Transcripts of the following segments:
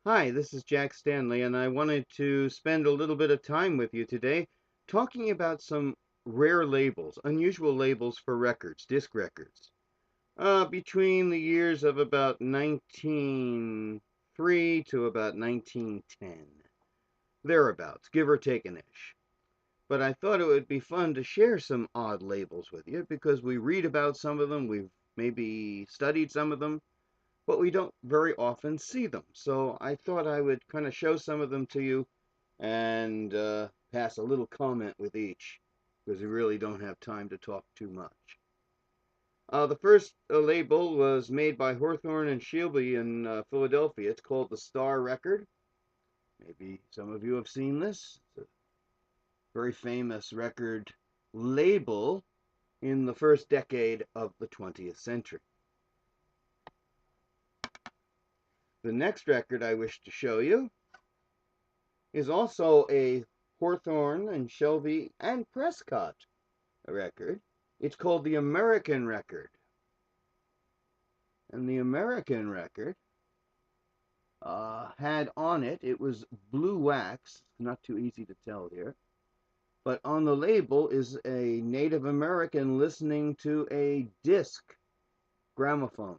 Hi, this is Jack Stanley, and I wanted to spend a little bit of time with you today talking about some rare labels, unusual labels for records, disc records. Between the years of about 1903 to about 1910, thereabouts, give or take an ish. But I thought it would be fun to share some odd labels with you because we read about some of them, we've maybe studied some of them, but we don't very often see them. So I thought I would kind of show some of them to you and pass a little comment with each because we really don't have time to talk too much. The first label was made by Hawthorne and Shielby in Philadelphia. It's called the Star Record. Maybe some of you have seen this. It's a very famous record label in the first decade of the 20th century. The next record I wish to show you is also a Hawthorne and Shelby and Prescott record. It's called the American record. And the American record had on it, it was blue wax, not too easy to tell here, but on the label is a Native American listening to a disc gramophone.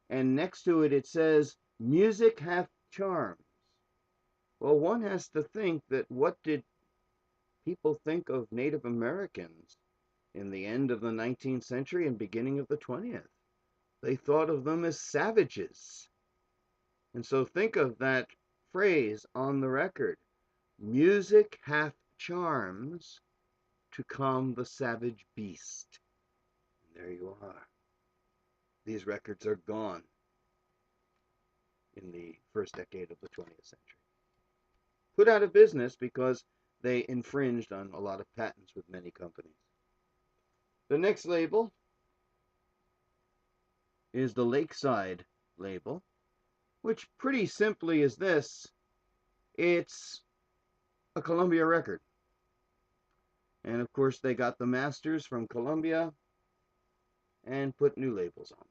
And next to it, it says, music hath charms. Well, one has to think that what did people think of Native Americans in the end of the 19th century and beginning of the 20th? They thought of them as savages. And so think of that phrase on the record, music hath charms to calm the savage beast. And there you are. These records are gone in the first decade of the 20th century. Put out of business because they infringed on a lot of patents with many companies. The next label is the Lakeside label, which pretty simply is this. It's a Columbia record. And of course, they got the masters from Columbia and put new labels on them.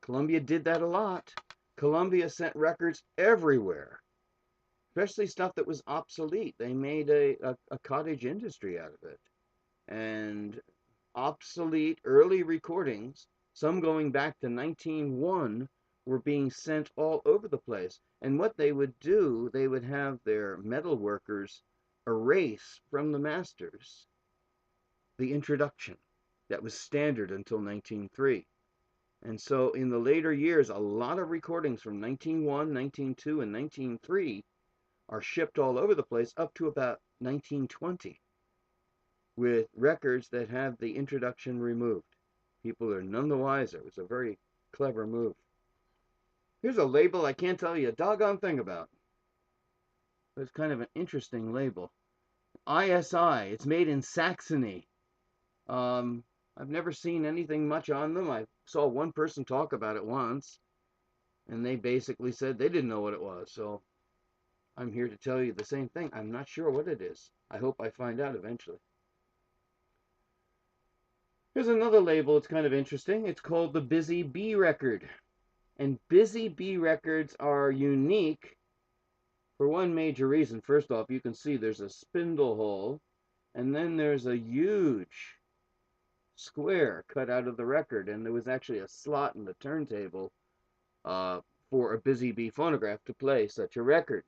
Columbia did that a lot. Columbia sent records everywhere, especially stuff that was obsolete. They made a cottage industry out of it. And obsolete early recordings, some going back to 1901, were being sent all over the place. And what they would do, they would have their metal workers erase from the masters the introduction that was standard until 1903. And so in the later years, a lot of recordings from 1901, 1902, and 1903 are shipped all over the place up to about 1920 with records that have the introduction removed. People are none the wiser. It was a very clever move. Here's a label I can't tell you a doggone thing about. But it's kind of an interesting label. ISI, it's made in Saxony. I've never seen anything much on them. I saw one person talk about it once, and they basically said they didn't know what it was. So I'm here to tell you the same thing. I'm not sure what it is. I hope I find out eventually. Here's another label. It's kind of interesting. It's called the Busy Bee record. And Busy Bee records are unique for one major reason. First off, you can see there's a spindle hole, and then there's a huge square cut out of the record, and there was actually a slot in the turntable for a Busy Bee phonograph to play such a record.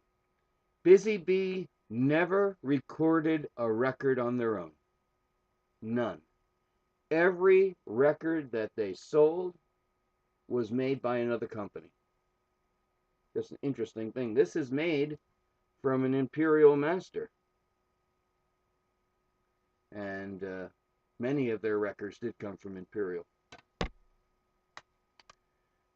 Busy Bee never recorded a record on their own. None. Every record that they sold was made by another company. Just an interesting thing. This is made from an imperial master. And many of their records did come from imperial.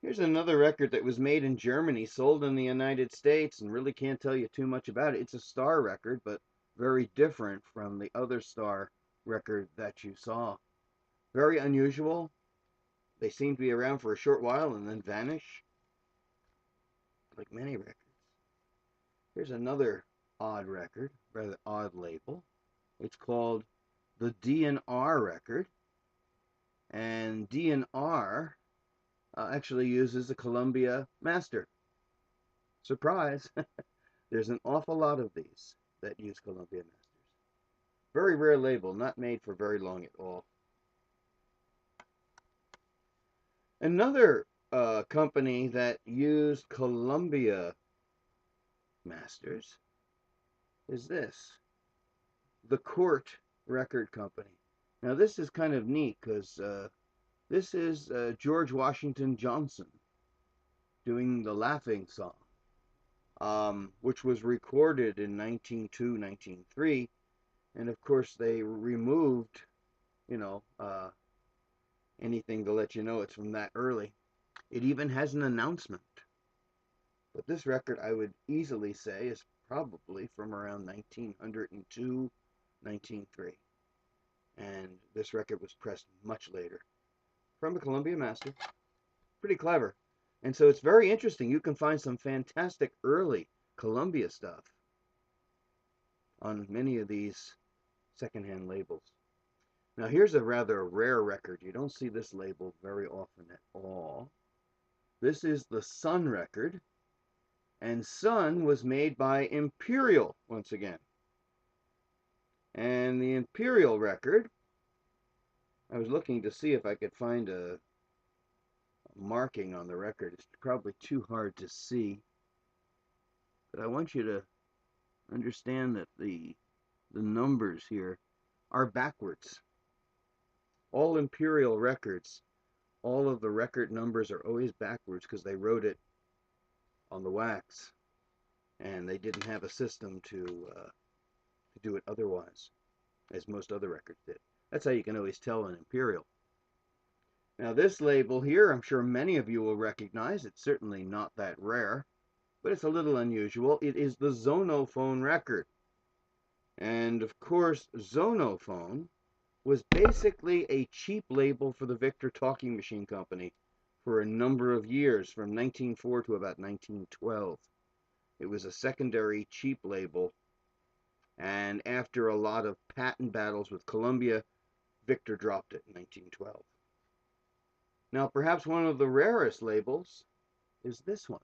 Here's another record that was made in Germany, sold in the United States, and really can't tell you too much about it. It's a Star record, but very different from the other Star record that you saw. Very unusual. They seem to be around for a short while and then vanish, like many records. Here's another odd record, rather odd label. It's called the D&R record. And D&R actually uses a Columbia master. surprise, there's an awful lot of these that use Columbia Masters. Very rare label, not made for very long at all. Another company that used Columbia Masters is this, the Court Record Company. Now this is kind of neat because this is George Washington Johnson doing the Laughing Song, which was recorded in 1902, 1903, and of course they removed, you know, anything to let you know it's from that early. It even has an announcement. But this record, I would easily say, is probably from around 1902, 1903. And this record was pressed much later from a Columbia Master. Pretty clever. And so it's very interesting. You can find some fantastic early Columbia stuff on many of these secondhand labels. Now here's a rather rare record. You don't see this label very often at all. This is the Sun record. And Sun was made by Imperial once again. And the Imperial record, I was looking to see if I could find a marking on the record. It's probably too hard to see. But I want you to understand that the numbers here are backwards. All Imperial records, all of the record numbers are always backwards because they wrote it on the wax. And they didn't have a system to do it otherwise, as most other records did. That's how you can always tell an Imperial. Now this label here, I'm sure many of you will recognize. It's certainly not that rare, but it's a little unusual. It is the Zonal Phone record. And of course, Zonal Phone was basically a cheap label for the Victor Talking Machine Company for a number of years, from 1904 to about 1912. It was a secondary cheap label. And after a lot of patent battles with Columbia, Victor dropped it in 1912. Now, perhaps one of the rarest labels is this one.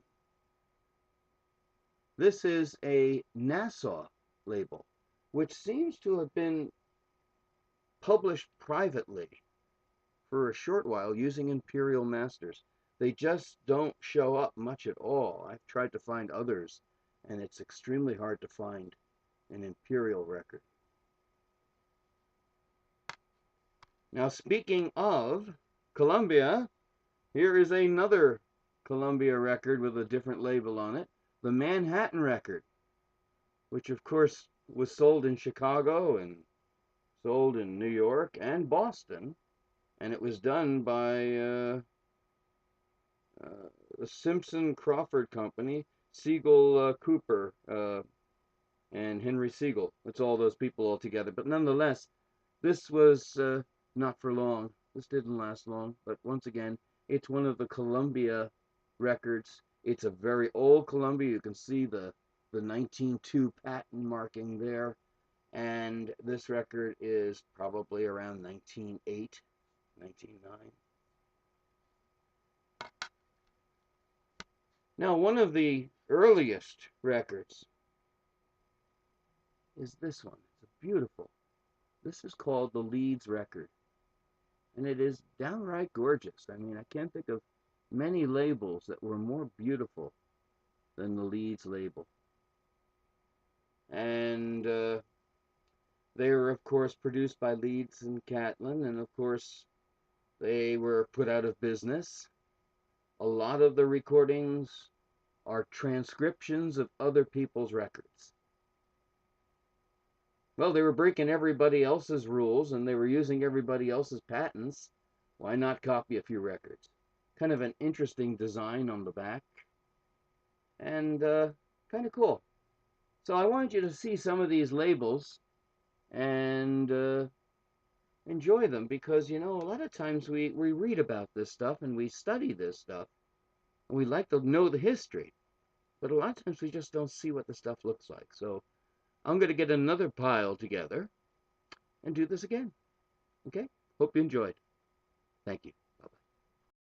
This is a Nassau label, which seems to have been published privately for a short while using Imperial Masters. They just don't show up much at all. I've tried to find others, and it's extremely hard to find an Imperial record. Now, speaking of Columbia, here is another Columbia record with a different label on it, the Manhattan record, which of course was sold in Chicago and sold in New York and Boston, and it was done by the Simpson Crawford Company, Siegel Cooper, and Henry Siegel. It's all those people all together. But nonetheless, this was not for long. This didn't last long. But once again, it's one of the Columbia records. It's a very old Columbia. You can see the 1902 patent marking there. And this record is probably around 1908, 1909. Now, one of the earliest records is this one. It's beautiful. This is called the Leeds record. And it is downright gorgeous. I mean, I can't think of many labels that were more beautiful than the Leeds label. And they were, of course, produced by Leeds and Catlin, and of course, they were put out of business. A lot of the recordings are transcriptions of other people's records. Well, they were breaking everybody else's rules, and they were using everybody else's patents. Why not copy a few records? Kind of an interesting design on the back, and kind of cool. So I want you to see some of these labels and enjoy them, because, you know, a lot of times we read about this stuff and we study this stuff, and we like to know the history, but a lot of times we just don't see what the stuff looks like. So I'm going to get another pile together and do this again. Okay? Hope you enjoyed. Thank you.